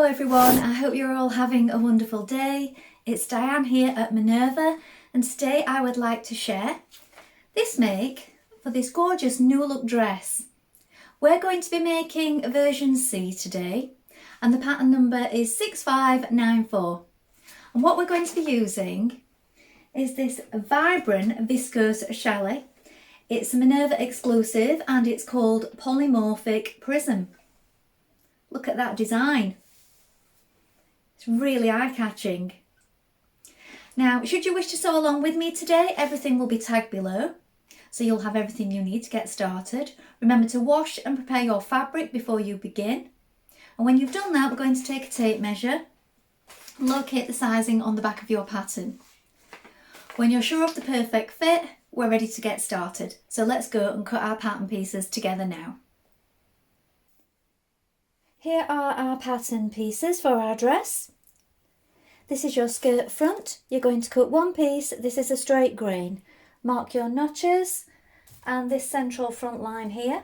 Hello everyone, I hope you're all having a wonderful day. It's Dianne here at Minerva, and today I would like to share this make for this gorgeous new look dress. We're going to be making a version C today, and the pattern number is 6594. And what we're going to be using is this vibrant viscose challis. It's a Minerva exclusive and it's called Polymorphic Prism. Look at that design. It's really eye-catching. Now, should you wish to sew along with me today, everything will be tagged below, so you'll have everything you need to get started. Remember to wash and prepare your fabric before you begin. And when you've done that, we're going to take a tape measure and locate the sizing on the back of your pattern. When you're sure of the perfect fit, we're ready to get started. So let's go and cut our pattern pieces together now. Here are our pattern pieces for our dress. This is your skirt front. You're going to cut one piece. This is a straight grain. Mark your notches and this central front line here.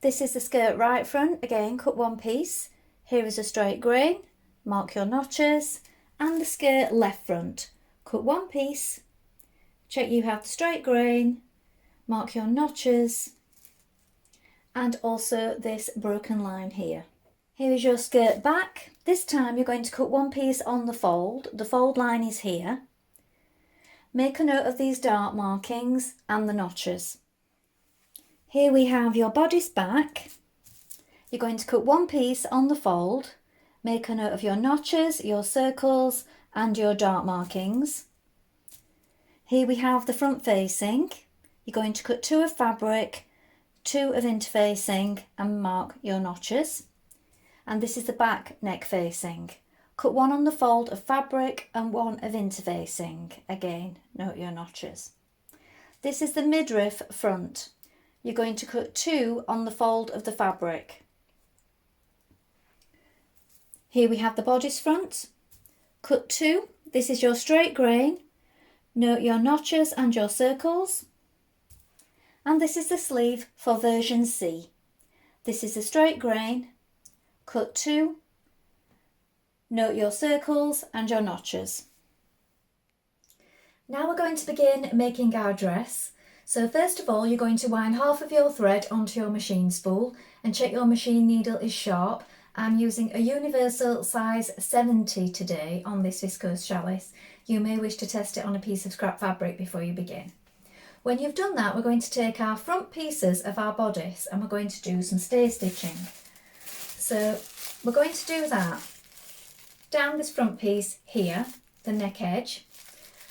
This is the skirt right front. Again, cut one piece. Here is a straight grain. Mark your notches. And the skirt left front. Cut one piece. Check you have the straight grain. Mark your notches. And also this broken line here. Here is your skirt back. This time you're going to cut one piece on the fold. The fold line is here. Make a note of these dark markings and the notches. Here we have your bodice back. You're going to cut one piece on the fold. Make a note of your notches, your circles and your dark markings. Here we have the front facing. You're going to cut two of fabric, two of interfacing and mark your notches. And this is the back neck facing. Cut one on the fold of fabric and one of interfacing. Again, note your notches. This is the midriff front. You're going to cut two on the fold of the fabric. Here we have the bodice front. Cut two. This is your straight grain. Note your notches and your circles. And this is the sleeve for version C. This is the straight grain. Cut two, note your circles and your notches. Now we're going to begin making our dress. So first of all, you're going to wind half of your thread onto your machine spool and check your machine needle is sharp. I'm using a universal size 70 today on this viscose challis. You may wish to test it on a piece of scrap fabric before you begin. When you've done that, we're going to take our front pieces of our bodice and we're going to do some stay stitching. So we're going to do that down this front piece here, the neck edge,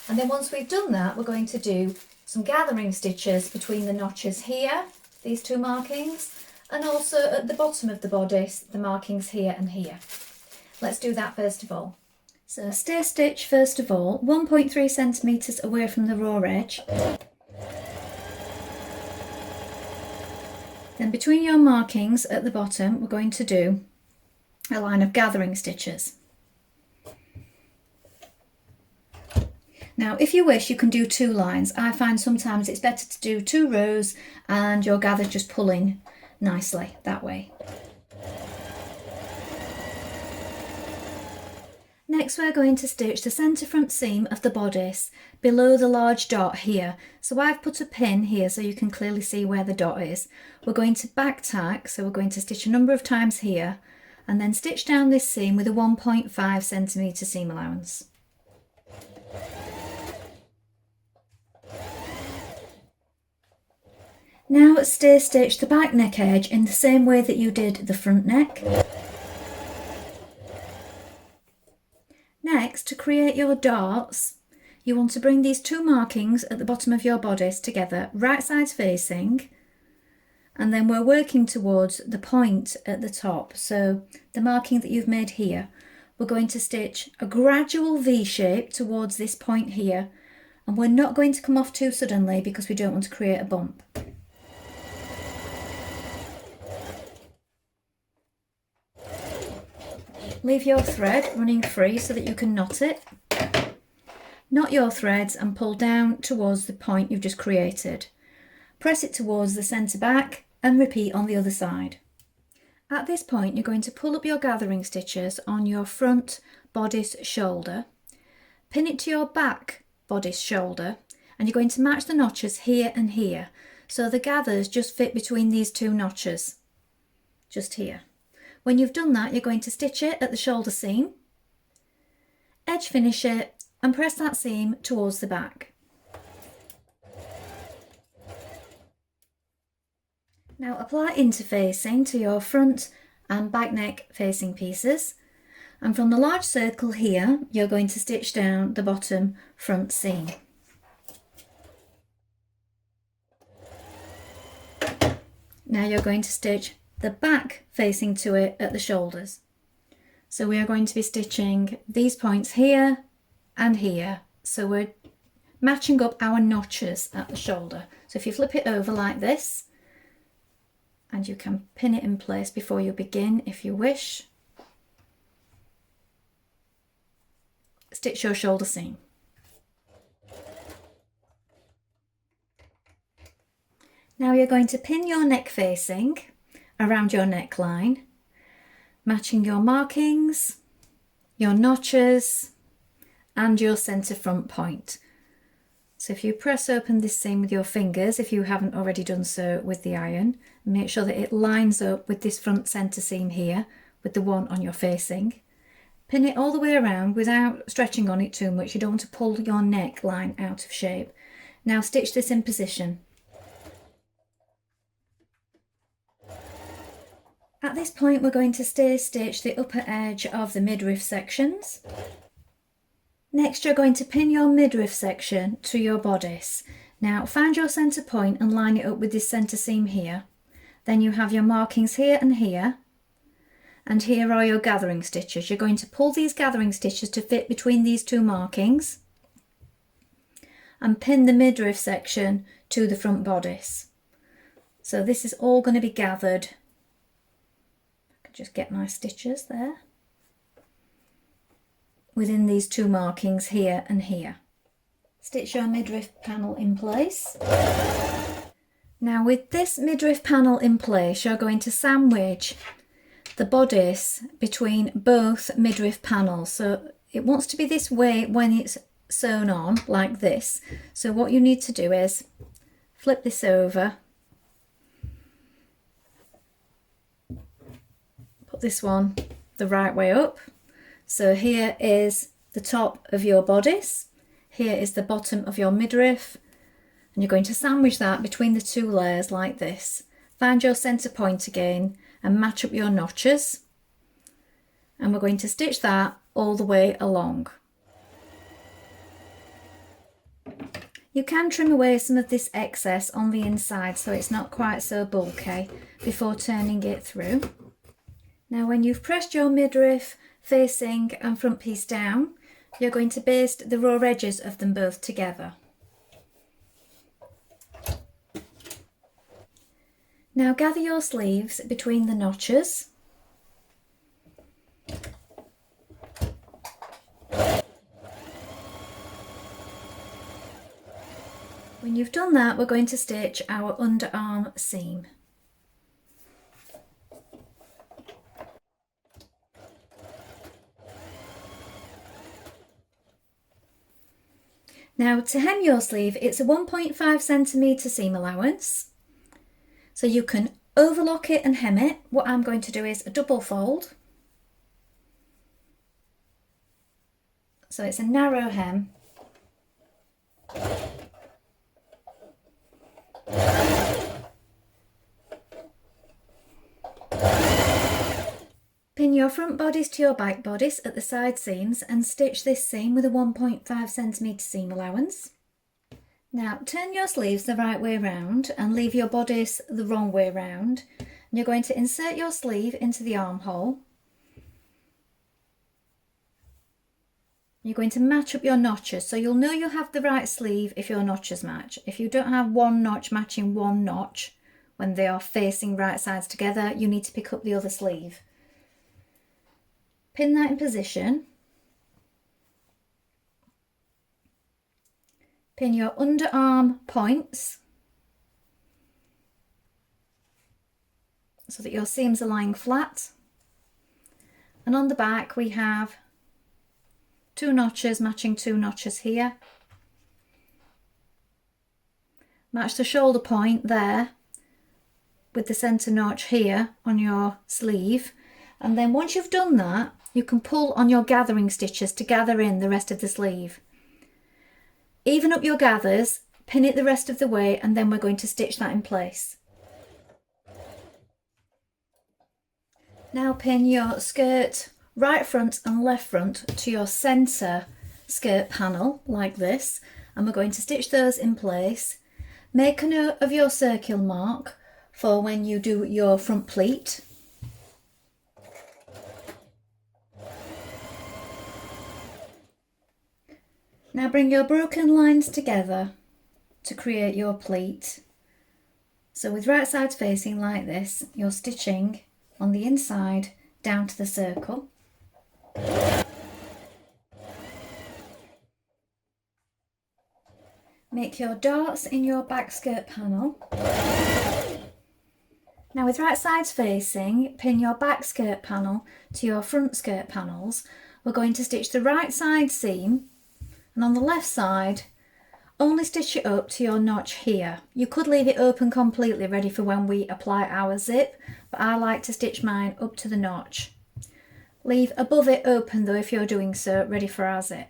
and then once we've done that we're going to do some gathering stitches between the notches here, these two markings, and also at the bottom of the bodice, the markings here and here. Let's do that first of all. So stay stitch first of all, 1.3 centimetres away from the raw edge. Then between your markings at the bottom, we're going to do a line of gathering stitches. Now, if you wish, you can do two lines. I find sometimes it's better to do two rows and your gather just pulling nicely that way. Next, we're going to stitch the centre front seam of the bodice below the large dot here. So I've put a pin here so you can clearly see where the dot is. We're going to back tack, so we're going to stitch a number of times here and then stitch down this seam with a 1.5 centimetre seam allowance. Now stay stitch the back neck edge in the same way that you did the front neck. Next, to create your darts, you want to bring these two markings at the bottom of your bodice together, right sides facing, and then we're working towards the point at the top. So the marking that you've made here, we're going to stitch a gradual V shape towards this point here, and we're not going to come off too suddenly because we don't want to create a bump. Leave your thread running free so that you can knot it. Knot your threads and pull down towards the point you've just created. Press it towards the centre back and repeat on the other side. At this point, you're going to pull up your gathering stitches on your front bodice shoulder, pin it to your back bodice shoulder, and you're going to match the notches here and here. So the gathers just fit between these two notches, just here. When you've done that, you're going to stitch it at the shoulder seam, edge finish it, and press that seam towards the back. Now apply interfacing to your front and back neck facing pieces, and from the large circle here you're going to stitch down the bottom front seam. Now you're going to stitch the back facing to it at the shoulders. So we are going to be stitching these points here and here, so we're matching up our notches at the shoulder. So if you flip it over like this, and you can pin it in place before you begin if you wish. Stitch your shoulder seam. Now you're going to pin your neck facing around your neckline, matching your markings, your notches, and your centre front point. So if you press open this seam with your fingers, if you haven't already done so with the iron, make sure that it lines up with this front centre seam here, with the one on your facing. Pin it all the way around without stretching on it too much. You don't want to pull your neckline out of shape. Now stitch this in position. At this point we're going to stitch the upper edge of the midriff sections. Next you're going to pin your midriff section to your bodice. Now find your centre point and line it up with this centre seam here. Then you have your markings here, and here are your gathering stitches. You're going to pull these gathering stitches to fit between these two markings and pin the midriff section to the front bodice. So this is all going to be gathered. I can just get my stitches there. Within these two markings here and here. Stitch your midriff panel in place. Now with this midriff panel in place, you're going to sandwich the bodice between both midriff panels. So it wants to be this way when it's sewn on, like this. So what you need to do is flip this over, put this one the right way up. So here is the top of your bodice, here is the bottom of your midriff, and you're going to sandwich that between the two layers like this. Find your centre point again and match up your notches, and we're going to stitch that all the way along. You can trim away some of this excess on the inside so it's not quite so bulky before turning it through. Now when you've pressed your midriff facing and front piece down, you're going to baste the raw edges of them both together. Now gather your sleeves between the notches. When you've done that, we're going to stitch our underarm seam. Now to hem your sleeve, it's a 1.5 centimetre seam allowance. So you can overlock it and hem it. What I'm going to do is a double fold. So it's a narrow hem. Pin your front bodice to your back bodice at the side seams and stitch this seam with a 1.5 centimetre seam allowance. Now turn your sleeves the right way round and leave your bodice the wrong way round. And you're going to insert your sleeve into the armhole. You're going to match up your notches, so you'll know you'll have the right sleeve if your notches match. If you don't have one notch matching one notch when they are facing right sides together, you need to pick up the other sleeve. Pin that in position. Pin your underarm points so that your seams are lying flat. And on the back we have 2 notches matching 2 notches here. Match the shoulder point there with the centre notch here on your sleeve, and then once you've done that you can pull on your gathering stitches to gather in the rest of the sleeve. Even up your gathers, pin it the rest of the way, and then we're going to stitch that in place. Now pin your skirt right front and left front to your centre skirt panel like this, and we're going to stitch those in place. Make a note of your circle mark for when you do your front pleat. Now bring your broken lines together to create your pleat. So with right sides facing like this, you're stitching on the inside down to the circle. Make your darts in your back skirt panel. Now with right sides facing, pin your back skirt panel to your front skirt panels. We're going to stitch the right side seam, and on the left side only stitch it up to your notch here. You could leave it open completely ready for when we apply our zip, but I like to stitch mine up to the notch. Leave above it open though if you're doing so, ready for our zip.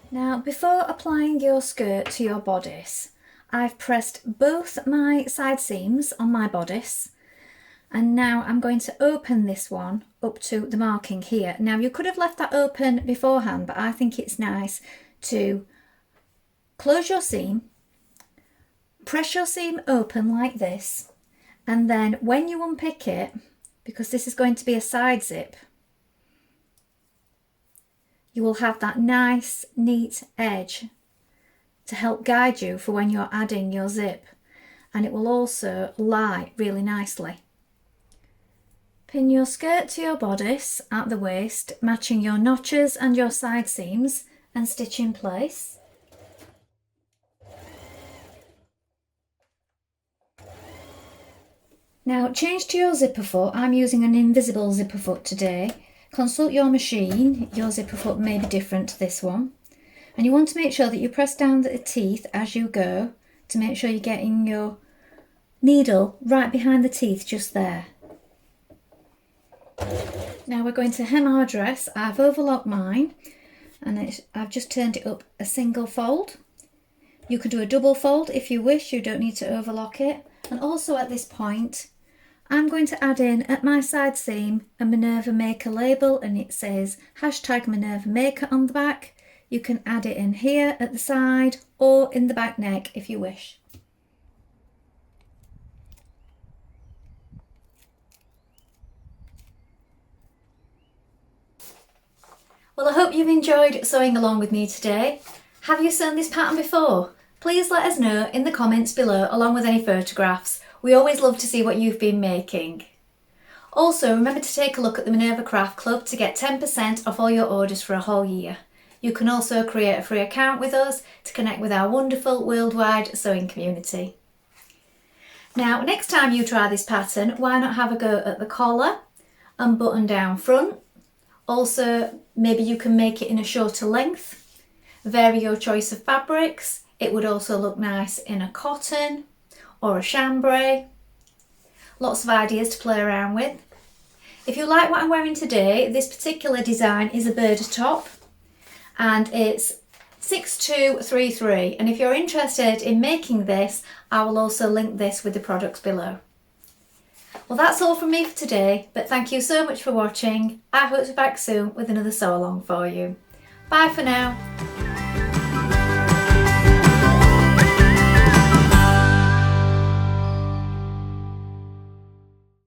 Now before applying your skirt to your bodice, I've pressed both my side seams on my bodice, and now I'm going to open this one up to the marking here. Now you could have left that open beforehand, but I think it's nice to close your seam, press your seam open like this, and then when you unpick it, because this is going to be a side zip, you will have that nice neat edge to help guide you for when you're adding your zip, and it will also lie really nicely. Pin your skirt to your bodice at the waist, matching your notches and your side seams, and stitch in place. Now change to your zipper foot. I'm using an invisible zipper foot today. Consult your machine, your zipper foot may be different to this one. And you want to make sure that you press down the teeth as you go to make sure you're getting your needle right behind the teeth just there. Now we're going to hem our dress. I've overlocked mine and I've just turned it up a single fold. You can do a double fold if you wish, you don't need to overlock it. And also at this point, I'm going to add in at my side seam a Minerva Maker label, and it says #Minerva Maker on the back. You can add it in here at the side or in the back neck if you wish. Well, I hope you've enjoyed sewing along with me today. Have you sewn this pattern before? Please let us know in the comments below along with any photographs. We always love to see what you've been making. Also, remember to take a look at the Minerva Craft Club to get 10% off all your orders for a whole year. You can also create a free account with us to connect with our wonderful worldwide sewing community. Now, next time you try this pattern, why not have a go at the collar and button down front? Also, maybe you can make it in a shorter length. Vary your choice of fabrics. It would also look nice in a cotton or a chambray. Lots of ideas to play around with. If you like what I'm wearing today, this particular design is a bird top and it's 6233, and if you're interested in making this, I will also link this with the products below. Well, that's all from me for today, but thank you so much for watching. I hope to be back soon with another sew along for you. Bye for now.